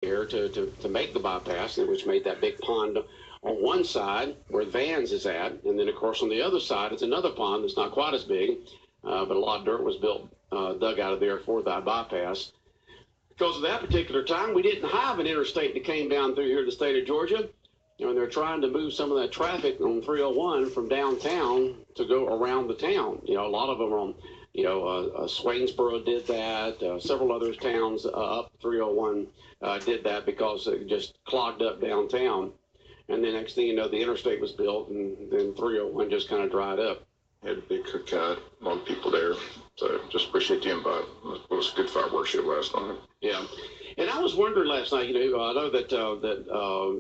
here to make the bypass, which made that big pond on one side where Vans is at, and then of course on the other side it's another pond that's not quite as big, but a lot of dirt was dug out of there for that bypass. Because of that particular time, we didn't have an interstate that came down through here to the state of Georgia. And they're trying to move some of that traffic on 301 from downtown to go around the town. A lot of them are on, Swainsboro did that. Several other towns up 301 did that because it just clogged up downtown. And the next thing you know, the interstate was built, and then 301 just kind of dried up. Had a big cookout, a lot of people there. So just appreciate the invite. It was a good fireworks show last night. Yeah. And I was wondering last night, I know that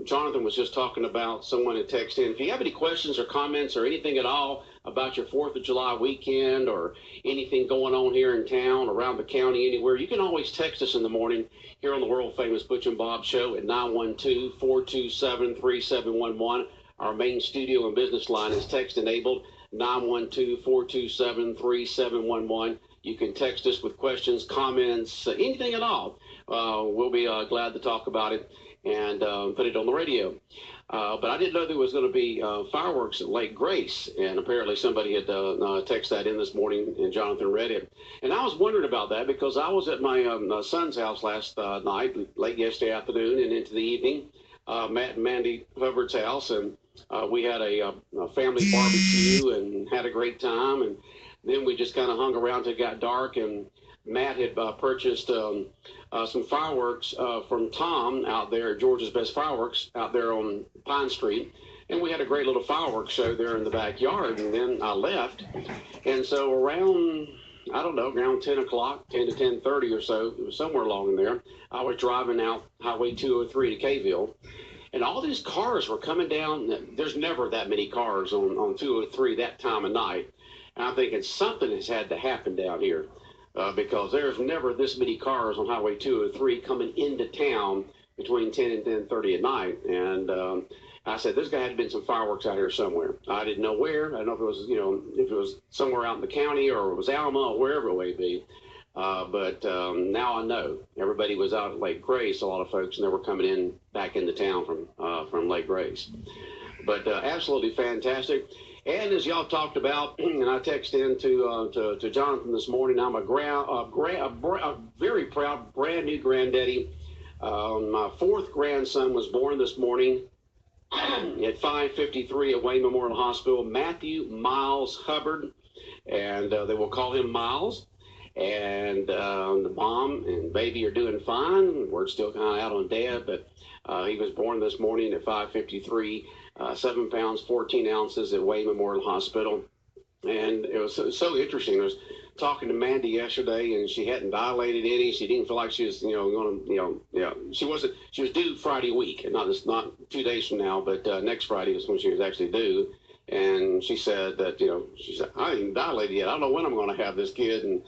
Jonathan was just talking about someone had texted in. If you have any questions or comments or anything at all about your 4th of July weekend or anything going on here in town, around the county, anywhere, you can always text us in the morning here on the world-famous Butch and Bob show at 912-427-3711. Our main studio and business line is text-enabled, 912-427-3711. You can text us with questions, comments, anything at all. We'll be glad to talk about it and put it on the radio. But I didn't know there was going to be fireworks at Lake Grace, and apparently somebody had texted that in this morning, and Jonathan read it. And I was wondering about that because I was at my son's house last night, late yesterday afternoon and into the evening, Matt and Mandy Hubbard's house, and we had a family barbecue and had a great time. And then we just kind of hung around till it got dark, and Matt had purchased some fireworks from Tom out there at Georgia's Best Fireworks out there on Pine Street. And we had a great little fireworks show there in the backyard. And then I left. And so around, I don't know, around 10 o'clock, 10 to 10:30 or so, it was somewhere along in there, I was driving out Highway 203 to Kayville. And all these cars were coming down. There's never that many cars on 203 that time of night. And I'm thinking something has had to happen down here because there's never this many cars on Highway 203 coming into town between 10 and 10:30 at night. And I said, there's got to have been some fireworks out here somewhere. I didn't know where. I don't know if it was, if it was somewhere out in the county or it was Alma or wherever it may be. But now I know everybody was out at Lake Grace, a lot of folks, and they were coming in back into town from Lake Grace. But absolutely fantastic. And as y'all talked about, and I texted in to Jonathan this morning, I'm a very proud brand new granddaddy. My 4th grandson was born this morning at 5:53 at Wayne Memorial Hospital, Matthew Miles Hubbard, and they will call him Miles. And the mom and baby are doing fine. We're still kind of out on dad, but he was born this morning at 5:53. 7 pounds, 14 ounces at Wayne Memorial Hospital. And it was so interesting. I was talking to Mandy yesterday, and she hadn't dilated any. She didn't feel like she was, going to, she was due Friday week, and not 2 days from now, but next Friday is when she was actually due. And she said that, she said, I ain't dilated yet. I don't know when I'm going to have this kid. And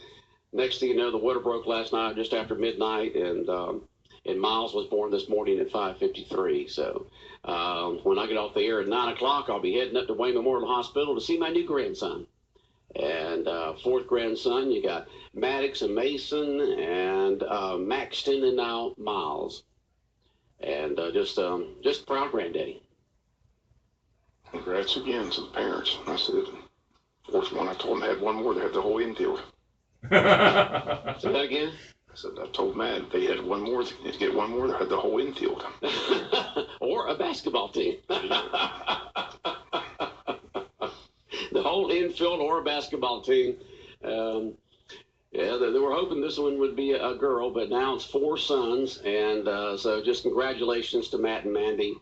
next thing you know, the water broke last night just after midnight, and Miles was born this morning at 5:53. So when I get off the air at 9 o'clock, I'll be heading up to Wayne Memorial Hospital to see my new grandson. And 4th grandson, you got Maddox and Mason and Maxton and now Miles. And just proud granddaddy. Congrats again to the parents. I said, 4th one, I told them they had one more. They had the whole infield. Say that again? I said, I told Matt they had one more. They had to get one more. They had the whole infield. Or a basketball team. The whole infield or a basketball team. Yeah, they were hoping this one would be a girl, but now it's 4 sons. And so just congratulations to Matt and Mandy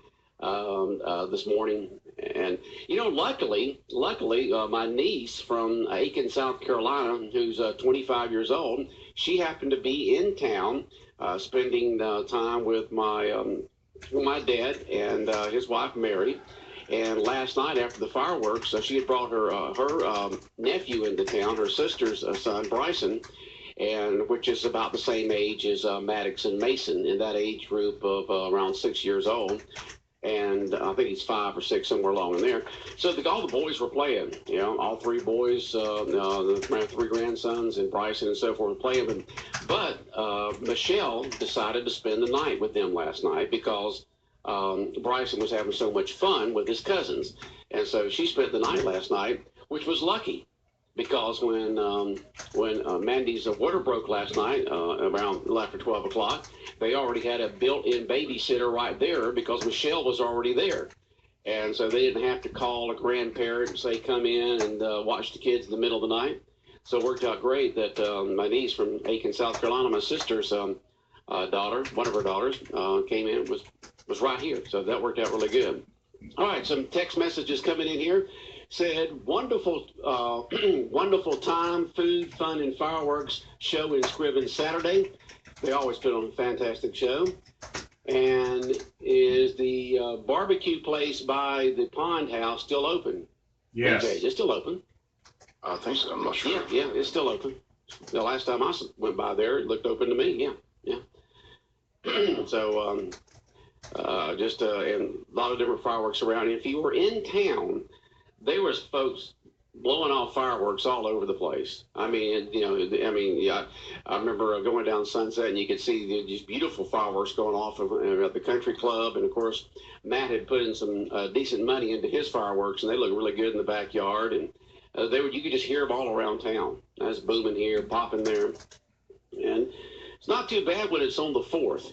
this morning. And, luckily, my niece from Aiken, South Carolina, who's 25 years old, she happened to be in town spending time with my dad and his wife, Mary. And last night after the fireworks, she had brought her nephew into town, her sister's son, Bryson, and which is about the same age as Maddox and Mason, in that age group of around 6 years old. and I think he's 5 or 6, somewhere along in there. So all the boys were playing, all 3 boys, my 3 grandsons and Bryson and so forth were playing. But Michelle decided to spend the night with them last night because Bryson was having so much fun with his cousins. And so she spent the night last night, which was lucky because when Mandy's water broke last night around after 12 o'clock, they already had a built-in babysitter right there because Michelle was already there. And so they didn't have to call a grandparent and say, come in and watch the kids in the middle of the night. So it worked out great that my niece from Aiken, South Carolina, my sister's daughter, one of her daughters, came in, was right here. So that worked out really good. All right, some text messages coming in here. Said, wonderful time, food, fun, and fireworks show in Scriven Saturday. They always put on a fantastic show. And is the barbecue place by the pond house still open? Yes. Okay, it's still open. I think so. I'm not sure. Yeah, it's still open. The last time I went by there, it looked open to me. Yeah. So, and a lot of different fireworks around. And if you were in town, there was folks blowing off fireworks all over the place. I remember going down Sunset and you could see these beautiful fireworks going off at the country club. And of course, Matt had put in some decent money into his fireworks, and they look really good in the backyard. And you could just hear them all around town. That's booming here, popping there. And it's not too bad when it's on the 4th,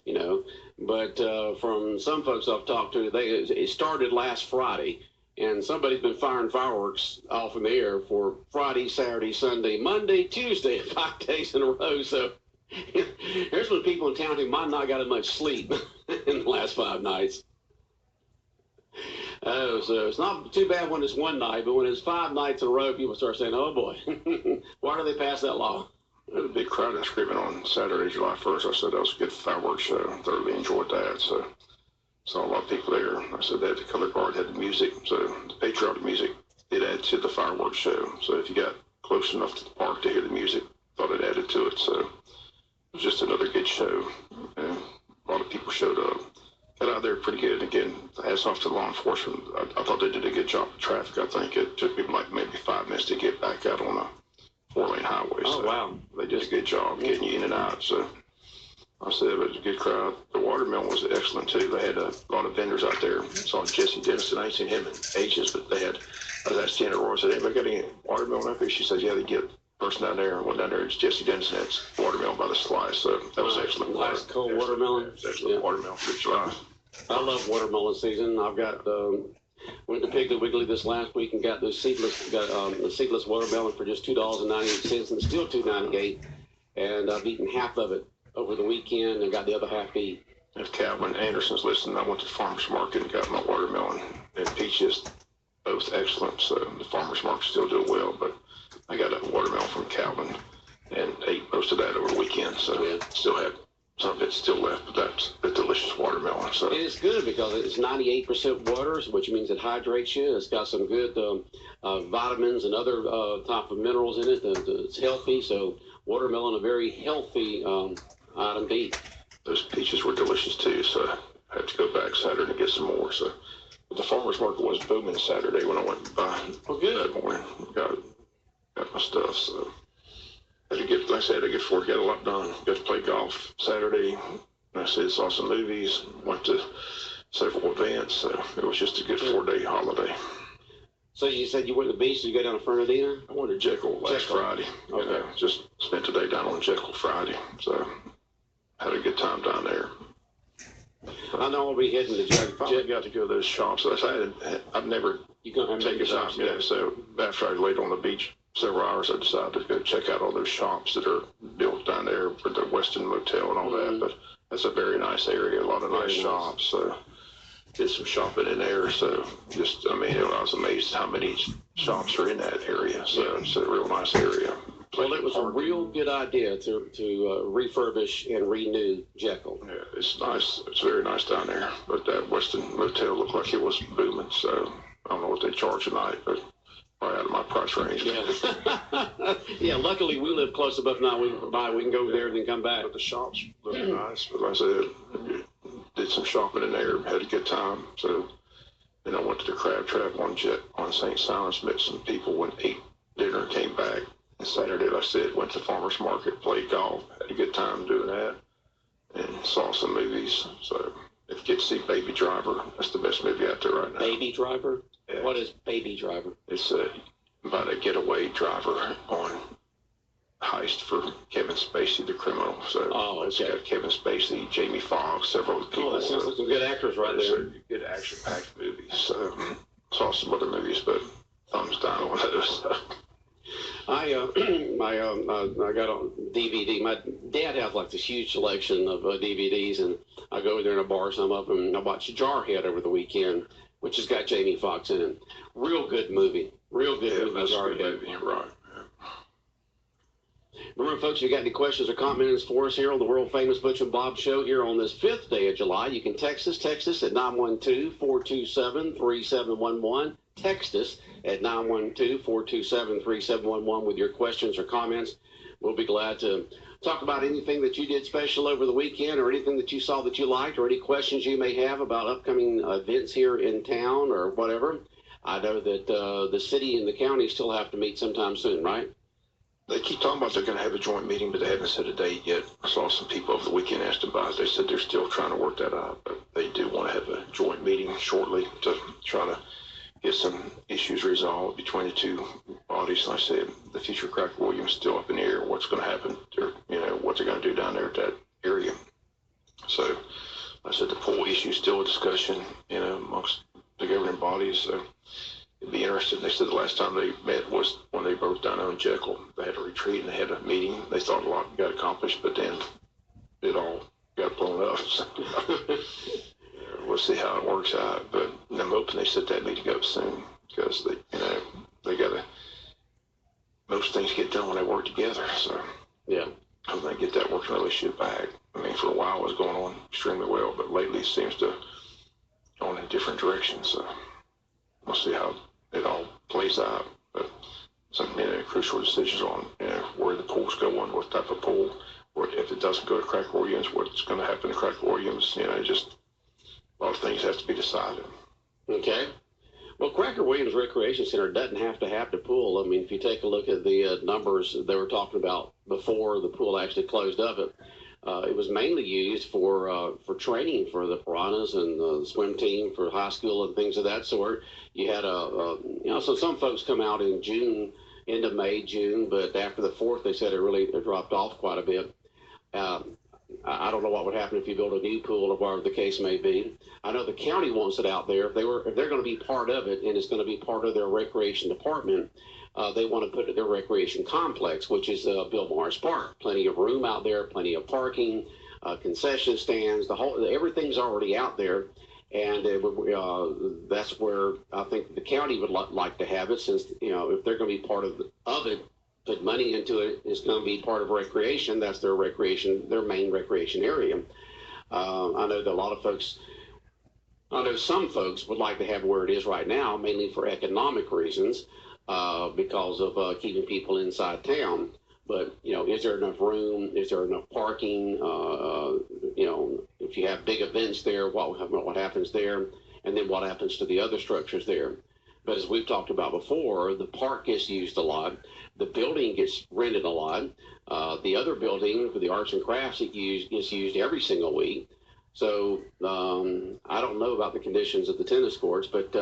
but from some folks I've talked to, it started last Friday. And somebody's been firing fireworks off in the air for Friday, Saturday, Sunday, Monday, Tuesday, 5 days in a row. So here's when people in town who might not got as much sleep in the last 5 nights. Oh, so it's not too bad when it's one night, but when it's 5 nights in a row, people start saying, oh, boy, why do they pass that law? There was a big crowd in Scriven on Saturday, July 1st. I said that was a good fireworks show. I thoroughly enjoyed that. So saw a lot of people there. I said they had the color guard, had the music. So the patriotic music, it added to the fireworks show. So if you got close enough to the park to hear the music, thought it added to it. So it was just another good show. And a lot of people showed up. Got out there pretty good. Again, hats off to law enforcement. I thought they did a good job with traffic. I think it took them like maybe 5 minutes to get back out on a 4-lane highway. Oh, so wow. They did a good job getting you in and out. So I said it was a good crowd. The watermelon was excellent too. They had a lot of vendors out there. Saw Jesse Dennison. I ain't seen him in ages, but they had. I was asking Aurora, said, anybody got any watermelon up here? She said, yeah, they get a person down there. Went down there. It's Jesse Dennison. That's watermelon by the slice. So that was excellent. Nice cold watermelon. Excellent watermelon for July. I love watermelon season. I've got went to Piggly Wiggly this last week and got the seedless watermelon for just $2.98, and still $2.98. And I've eaten half of it over the weekend and got the other half to eat. If Calvin Anderson's listening, I went to the farmer's market and got my watermelon and peaches, both excellent. So the farmer's market still doing well, but I got a watermelon from Calvin and ate most of that over the weekend. So yeah. Still had some of it still left, but that's a delicious watermelon. So it's good because it's 98% water, which means it hydrates you. It's got some good vitamins and other type of minerals in it. It's healthy. So watermelon, a very healthy item to eat. Those peaches were delicious too. So I had to go back Saturday to get some more. So but the farmer's market was booming Saturday when I went by that morning. Got my stuff. So had a good, like I said, had a good 4. Got a lot done. Got to play golf Saturday. And I said, saw some movies. Went to several events. So it was just a good 4-day holiday. So you said you went to the beach. Did you go down to Fernandina? I went to Jekyll last Friday. Okay. Just spent the day down on Jekyll Friday. So had a good time down there. I know we'll be heading to Jekyll. Finally got to go to those shops. So I've never taken time. Yeah. So after I laid on the beach several hours, I decided to go check out all those shops that are built down there for the Westin Motel and all that. But that's a very nice area, a lot of nice shops. So did some shopping in there. So I was amazed how many shops are in that area. So it's a real nice area. Well, it was a real good idea to refurbish and renew Jekyll. Yeah, it's nice. It's very nice down there. But that Westin Motel looked like it was booming. So I don't know what they charge tonight, but probably out of my price range. Yeah. Yeah, luckily we live close enough now. We can go there and then come back. But the shops look nice. But like I said, did did some shopping in there, had a good time. So then I went to the Crab Trap on St. Simon's, met some people, went ate dinner, came back. And Saturday, like I said, went to farmers market, played golf, had a good time doing that, and saw some movies. So if you get to see Baby Driver, that's the best movie out there right now. Baby Driver? Yeah. What is Baby Driver? It's about a getaway driver on heist for Kevin Spacey, the criminal. So it's got Kevin Spacey, Jamie Foxx, several people. Oh, that sounds like some good actors right there. A good action-packed movie. So saw some other movies, but thumbs down on those. I got on DVD. My dad has like this huge selection of DVDs, and I go there and I borrow some of them. I watched Jarhead over the weekend, which has got Jamie Foxx in it. Real good movie. Real good movie. Jarhead. Right. Remember, folks, if you got any questions or comments for us here on the world famous Butch and Bob show here on this 5th day of July, you can text us at 912-427-3711. Text us at 912-427-3711 with your questions or comments. We'll be glad to talk about anything that you did special over the weekend, or anything that you saw that you liked, or any questions you may have about upcoming events here in town or whatever. I know that the city and the county still have to meet sometime soon, right? They keep talking about they're going to have a joint meeting, but they haven't set a date yet. I saw some people over the weekend asked about it. They said they're still trying to work that out, but they do want to have a joint meeting shortly to try to get some issues resolved between the two bodies. Like I said, the future of Cracker Williams is still up in the air. What's going to happen, or what they're going to do down there at that area. So, like I said, the pool issue is still a discussion, amongst the governing bodies. So it'd be interesting. They said the last time they met was when they both down on Jekyll. They had a retreat and they had a meeting. They thought a lot got accomplished, but then it all got blown up. So we'll see how it works out. But I'm hoping they set that meeting up soon, because they got to. Most things get done when they work together. So yeah, I'm going to get that working relationship back. I mean, for a while it was going on extremely well, but lately it seems to go in different directions. So we'll see how it all plays out. But some crucial decisions on where the pool's going, what type of pool, or if it doesn't go to Cracker Williams, what's going to happen to Cracker Williams. Just a lot of things have to be decided. Okay. Well, Cracker Williams Recreation Center doesn't have to have the pool. I mean, if you take a look at the numbers they were talking about before the pool actually closed up, it was mainly used for training for the Piranhas and the swim team for high school and things of that sort. You had so some folks come out in June, end of May, June, but after the 4th, they said it dropped off quite a bit. I don't know what would happen if you build a new pool or whatever the case may be. I know the county wants it out there. If they're going to be part of it, and it's going to be part of their recreation department, they want to put it in their recreation complex, which is Bill Morris Park. Plenty of room out there, plenty of parking, concession stands. Everything's already out there, and that's where I think the county would like to have it, since if they're going to be part of it. Put money into it, is going to be part of recreation. That's their main recreation area. I know that some folks would like to have where it is right now, mainly for economic reasons, because of keeping people inside town. But, is there enough room? Is there enough parking? If you have big events there, what happens there? And then what happens to the other structures there? But as we've talked about before, the park gets used a lot. The building gets rented a lot. The other building for the arts and crafts gets used every single week. So I don't know about the conditions of the tennis courts, but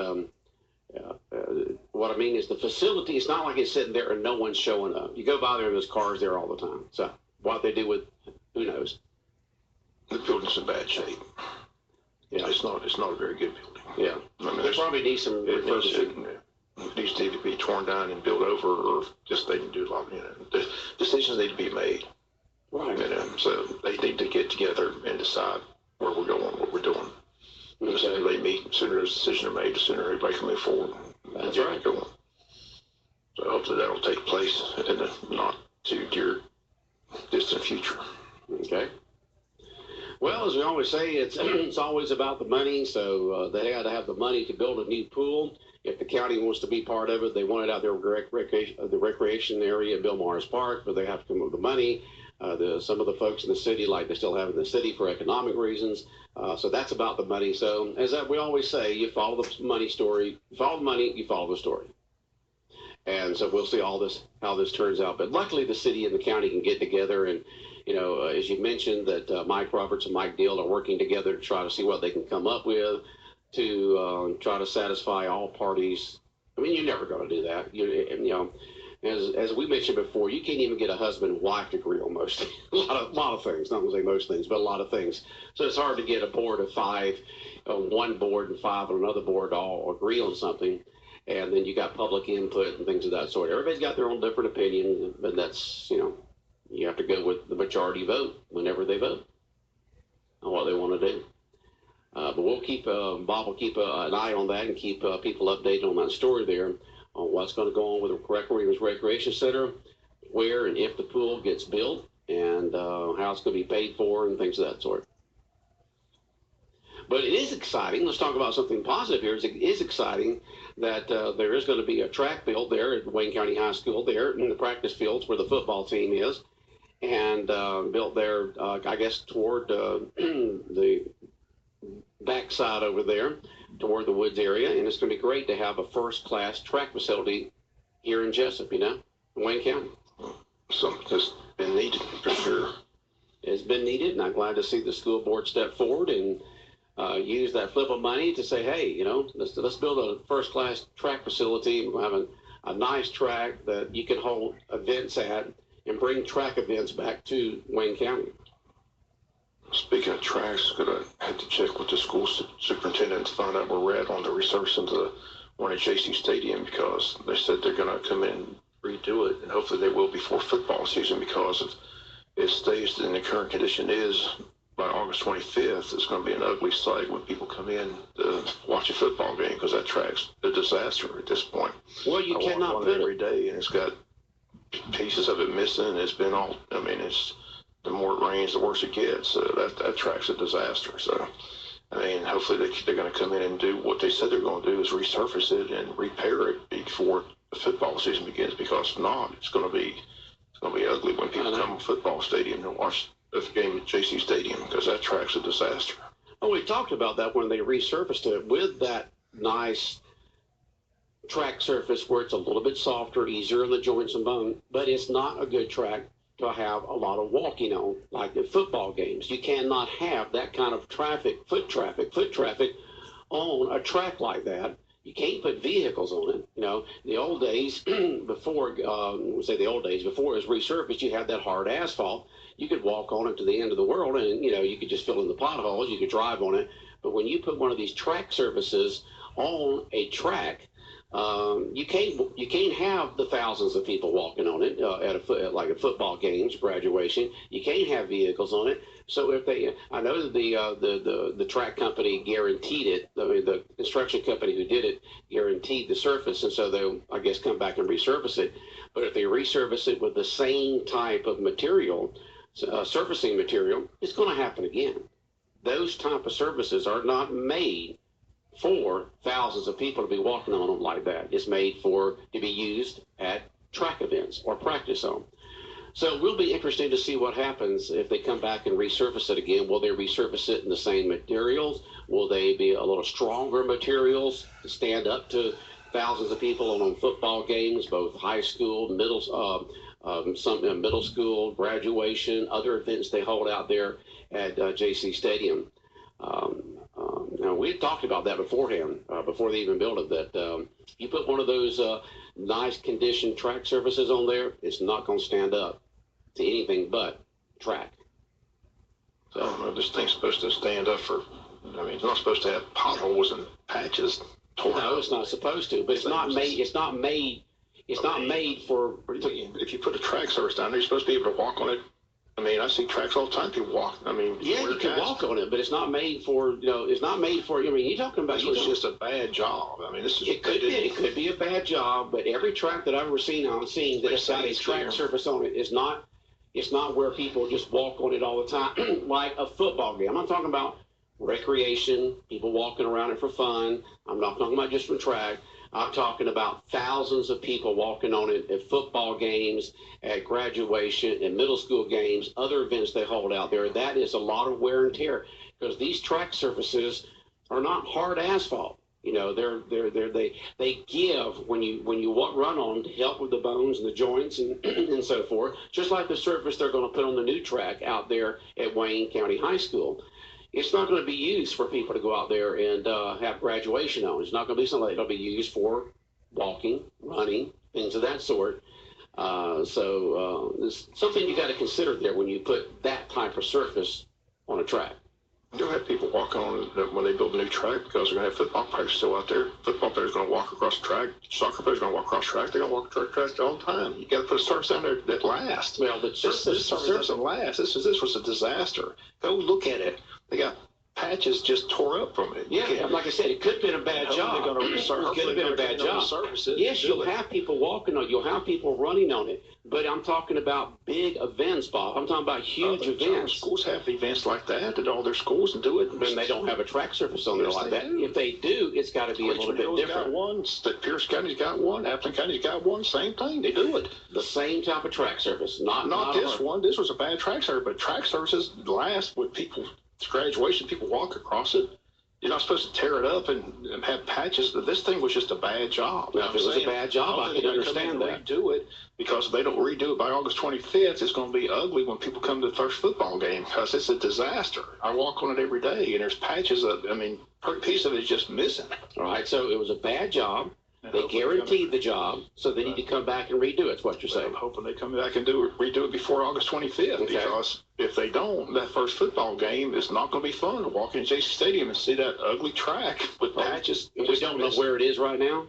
what I mean is the facility, it's not like it's sitting there and no one's showing up. You go by there and there's cars there all the time. So what they do with, who knows? The building's in bad shape. Yeah. It's not a very good building. Yeah. I mean, they probably need some refurbishing. It needs to be torn down and built over, or just they can do a lot. The decisions need to be made. Right. So they need to get together and decide where we're going, what we're doing. Okay. The sooner they meet, the sooner those decisions are made, the sooner everybody can move forward. That's right. Going. So hopefully that'll take place in the not too dear distant future. Okay. Well, as we always say, it's always about the money. So they got to have the money to build a new pool. If the county wants to be part of it, they want it out there, the recreation area at Bill Morris Park, but they have to come up with the money. Some of the folks in the city like to still have it in the city for economic reasons. So that's about the money. So as we always say, you follow the money story. You follow the money, you follow the story. And so we'll see how this turns out. But luckily, the city and the county can get together. And, as you mentioned, that Mike Roberts and Mike Deal are working together to try to see what they can come up with to try to satisfy all parties. I mean, you're never going to do that. As we mentioned before, you can't even get a husband and wife to agree on most a lot of things. Not going to say most things, but a lot of things. So it's hard to get a board of five, one board and five on another board to all agree on something. And then you got public input and things of that sort. Everybody's got their own different opinion, but that's, you have to go with the majority vote whenever they vote on what they want to do. But we'll keep, Bob will keep an eye on that and keep people updated on that story there on what's going to go on with the Recreation Center, where and if the pool gets built, and how it's going to be paid for and things of that sort. But it is exciting. Let's talk about something positive here. It is exciting that there is going to be a track built there at Wayne County High School there in the practice fields where the football team is, and built there, I guess, toward the backside over there, toward the woods area. And it's going to be great to have a first-class track facility here in Jessup, in Wayne County. Something that's been needed for sure. It's been needed, and I'm glad to see the school board step forward and use that flip of money to say, hey, let's build a first-class track facility. We'll have a nice track that you can hold events at and bring track events back to Wayne County. Speaking of tracks, I had to check with the school superintendent to find out where we're at on the resurfacing the one at JC Stadium, because they said they're going to come in and redo it, and hopefully they will before football season, because if it stays in the current condition is by August 25th, it's going to be an ugly sight when people come in to watch a football game, because that track's a disaster at this point. Well, you cannot put it every day, and it's got pieces of it missing, and it's been all, it's the more it rains, the worse it gets. So that track's a disaster. So, hopefully they're going to come in and do what they said they're going to do, is resurface it and repair it before the football season begins, because if not, it's going to be ugly when people come to football stadium to watch the game at JC Stadium, because that track's a disaster. Oh, we talked about that when they resurfaced it with that nice track surface where it's a little bit softer, easier in the joints and bone, but it's not a good track to have a lot of walking on, like at football games. You cannot have that kind of foot traffic on a track like that. You can't put vehicles on it. The old days, before it was resurfaced, you had that hard asphalt. You could walk on it to the end of the world, and, you could just fill in the potholes. You could drive on it. But when you put one of these track surfaces on a track, you can't have the thousands of people walking on it at football games, graduation. You can't have vehicles on it. So I know that the track company guaranteed it. The construction company who did it guaranteed the surface, and so they'll, I guess, come back and resurface it. But if they resurface it with the same type of material, surfacing material, it's going to happen again. Those type of surfaces are not made for thousands of people to be walking on them like that. It's made to be used at track events or practice on. So we'll be interested to see what happens if they come back and resurface it again. Will they resurface it in the same materials? Will they be a little stronger materials to stand up to thousands of people on football games, both high school, middle school, graduation, other events they hold out there at JC Stadium? We had talked about that beforehand, before they even built it, that you put one of those nice conditioned track surfaces on there, it's not going to stand up to anything but track. So this thing's supposed to stand up for, it's not supposed to have potholes and patches torn No, it's not supposed to, but it's not made for. If you put a track surface down there, you're supposed to be able to walk on it. I see tracks all the time. People walk. Yeah, you can walk on it, but it's not made for. It's not made for. You're talking about. It's just a bad job. It could be a bad job, but every track that I've ever seen, that has got a track surface on it is not. It's not where people just walk on it all the time, like a football game. I'm not talking about recreation, people walking around it for fun. I'm not talking about just for track. I'm talking about thousands of people walking on it at football games, at graduation, and middle school games, other events they hold out there. That is a lot of wear and tear because these track surfaces are not hard asphalt. You know, they give when you run on to help with the bones and the joints and and so forth. Just like the surface they're going to put on the new track out there at Wayne County High School. It's not going to be used for people to go out there and have graduation on. It's not going to be something that'll be used for walking, running, things of that sort. So it's something you got to consider there when you put that type of surface on a track. You'll have people walking on it when they build a new track because they're going to have football players still out there. Football players are going to walk across the track. Soccer players are going to walk across the track. They're going to walk across the track all the time. You got to put a surface down there that lasts. Well, the This surface doesn't last. This was a disaster. Go look at it. They got patches just tore up from it. Yeah, like I said, it could have been a bad job. It could have been a bad job. Yes, you'll have people walking on it. You'll have people running on it. But I'm talking about big events, Bob. I'm talking about huge events. Schools have events like that at all their schools and do it. And they don't have a track surface on there like that. If they do, it's got to be a little bit different. Got one. Pierce County's got one. Appleton County's got one. Same thing. They do it. The same type of track surface. Not this one. This was a bad track surface, but track surfaces last with people. It's graduation. People walk across it. You're not supposed to tear it up and have patches. This thing was just a bad job. Now, if it was a bad job, I can understand that. Redo it because if they don't redo it by August 25th, it's going to be ugly when people come to the first football game because it's a disaster. I walk on it every day, and there's patches of. I mean, a piece of it is just missing. All right, so it was a bad job. They guaranteed the job, so they need to come back and redo it. That's what you're saying. I'm hoping they come back and redo it before August 25th, because if they don't, that first football game is not going to be fun to walk in JC Stadium and see that ugly track with patches. And we don't know where it is right now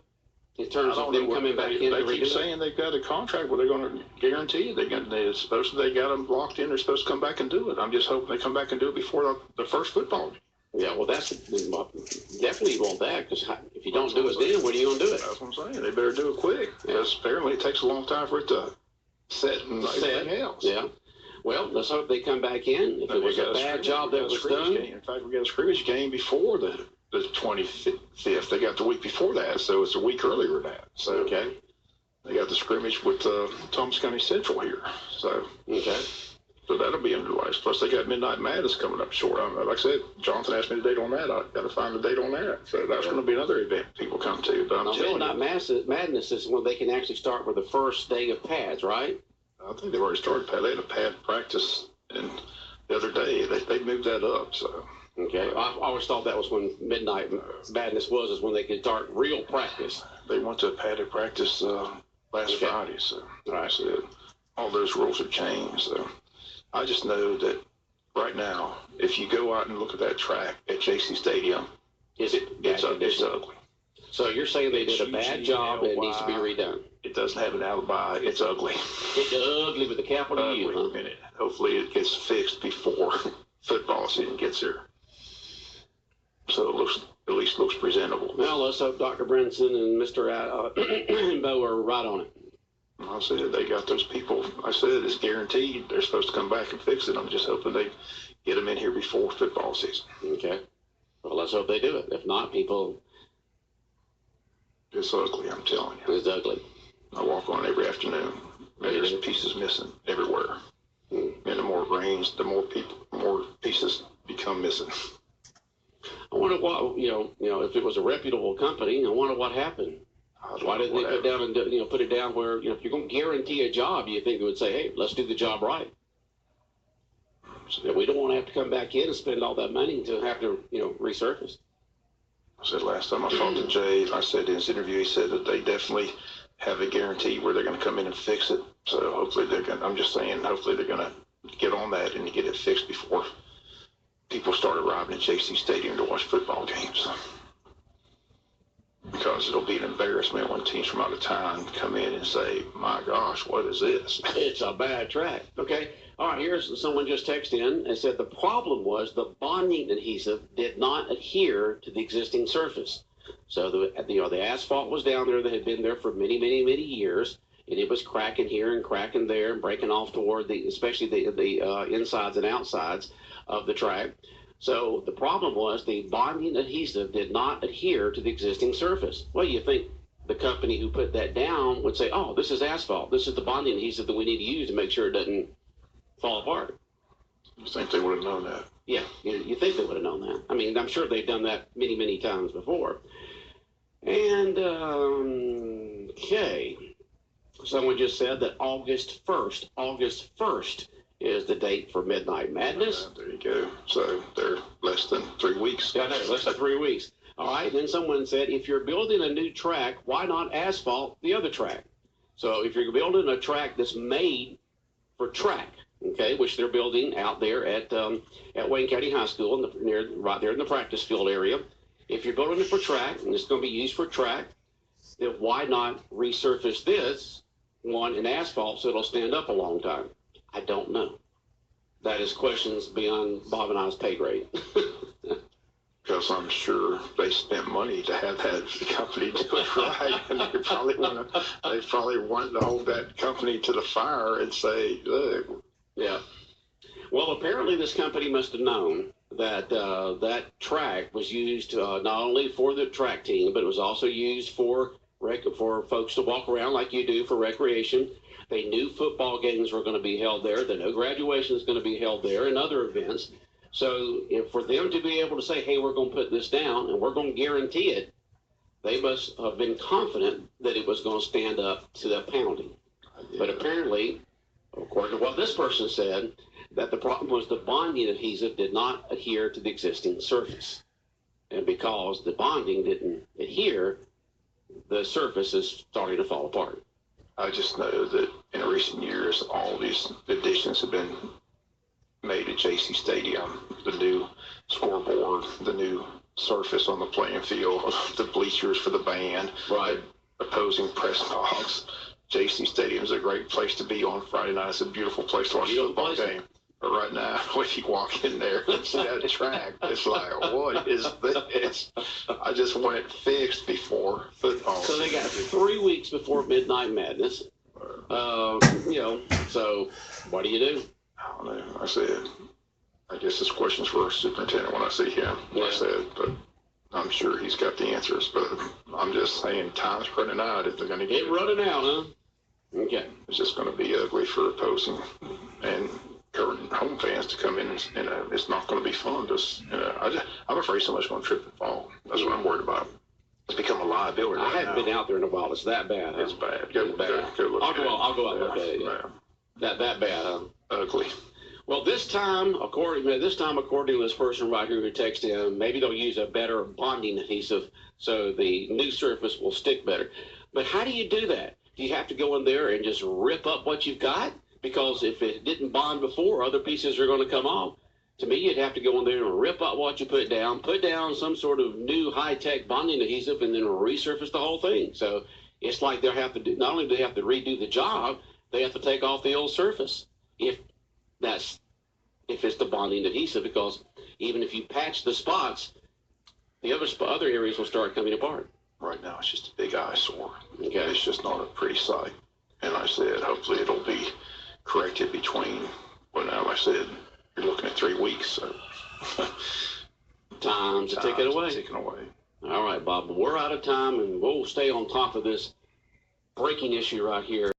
in terms of them coming back in. They keep saying they've got a contract where they're going to guarantee it. They got them locked in. They're supposed to come back and do it. I'm just hoping they come back and do it before the first football game. Yeah, well, that's definitely you want that because if you don't do it then, when are you going to do it? That's what I'm saying. They better do it quick because apparently it takes a long time for it to set and everything else. Yeah. Well, let's hope they come back in. If it was a bad job that was done. In fact, we got a scrimmage game before the 25th. They got the week before that, so it's a week earlier than that. So they got the scrimmage with Thomas County Central here. So So that'll be underway. Plus, they got Midnight Madness coming up short. Like I said, Jonathan asked me the date on that. I got to find the date on that. So that's going to be another event people come to. But I'm telling you, Madness is when they can actually start with the first day of pads, right? I think they've already started pad. They had a pad practice and the other day. They moved that up. So I always thought that was when Midnight Madness is when they could start real practice. They went to a padded practice last Friday. So I said all those rules have changed. So. I just know that right now, if you go out and look at that track at JC Stadium, it's ugly. So you're saying they did a bad job and it needs to be redone? It doesn't have an alibi. It's ugly. It's ugly with the capital U, huh? Hopefully it gets fixed before football season gets here. So it at least looks presentable. Well, let's hope Dr. Brinson and Mr. Bo are right on it. I said they got those people. I said it's guaranteed. They're supposed to come back and fix it. I'm just hoping they get them in here before football season. Okay. Well, let's hope they do it. If not, people. It's ugly. I'm telling you. It's ugly. I walk on it every afternoon. There's pieces missing everywhere. And the more it rains, the more pieces become missing. I wonder what if it was a reputable company. I wonder what happened. Why didn't they put it down where if you're going to guarantee a job, you think they would say, hey, let's do the job right. So we don't want to have to come back in and spend all that money to have to resurface. I said last time I talked to Jay, I said in his interview, he said that they definitely have a guarantee where they're going to come in and fix it. So hopefully hopefully they're going to get on that and get it fixed before people start arriving at JC Stadium to watch football games. Because it'll be an embarrassment when teams from out of town come in and say, my gosh, what is this? It's a bad track. Okay. All right, here's someone just texted in and said the problem was the bonding adhesive did not adhere to the existing surface. So the asphalt was down there that had been there for many, many, many years, and it was cracking here and cracking there and breaking off toward especially the insides and outsides of the track. So the problem was the bonding adhesive did not adhere to the existing surface. Well, you think the company who put that down would say, oh, this is asphalt. This is the bonding adhesive that we need to use to make sure it doesn't fall apart. You think they would have known that? Yeah, you think they would have known that. I mean, I'm sure they've done that many, many times before. And, okay. Someone just said that August 1st is the date for Midnight Madness. There you go. So they're less than 3 weeks. Yeah, no, less than 3 weeks. All right. Then someone said, if you're building a new track, why not asphalt the other track? So if you're building a track that's made for track, okay, which they're building out there at Wayne County High School, right there in the practice field area. If you're building it for track and it's going to be used for track, then why not resurface this one in asphalt so it'll stand up a long time? I don't know. That is questions beyond Bob and I's pay grade. Because I'm sure they spent money to have that company do it right, and they probably want to hold that company to the fire and say, look. Yeah. Well, apparently this company must have known that that track was used not only for the track team, but it was also used for folks to walk around like you do for recreation. They knew football games were going to be held there. They know graduation is going to be held there and other events. So for them to be able to say, hey, we're going to put this down and we're going to guarantee it, they must have been confident that it was going to stand up to the pounding. Yeah. But apparently, according to what this person said, that the problem was the bonding adhesive did not adhere to the existing surface. And because the bonding didn't adhere, the surface is starting to fall apart. I just know that in recent years, all these additions have been made at JC Stadium. The new scoreboard, the new surface on the playing field, the bleachers for the band, right? Opposing press box. JC Stadium is a great place to be on Friday night. It's a beautiful place to watch a football game. But right now, when you walk in there and see that track, it's like, what is this? I just want it fixed before football. So they got 3 weeks before Midnight Madness. So what do you do? I don't know. I said, I guess this question's for superintendent when I see him. Yeah. I said, but I'm sure he's got the answers. But I'm just saying, time's running out if they're going to get it running out, huh? Okay. It's just going to be ugly for opposing and current home fans to come in, and it's not going to be fun. I'm afraid somebody's going to trip and fall. That's what I'm worried about. It's become a liability. I haven't been out there in a while. It's that bad. Huh? It's bad. Go look I'll go out and look at it. Yeah. That bad, huh? Ugly. Well, this time, according to this person right here who texted in, maybe they'll use a better bonding adhesive so the new surface will stick better. But how do you do that? Do you have to go in there and just rip up what you've got? Because if it didn't bond before, other pieces are going to come off. To me, you'd have to go in there and rip up what you put down some sort of new high-tech bonding adhesive, and then resurface the whole thing. So it's like they'll have to do, not only do they have to redo the job, they have to take off the old surface if it's the bonding adhesive, because even if you patch the spots, the other areas will start coming apart. Right now, it's just a big eyesore. Okay. It's just not a pretty sight. And I said, hopefully it'll be corrected between, like I said, you're looking at 3 weeks. So time's ticking away. All right, Bob, we're out of time, and we'll stay on top of this breaking issue right here.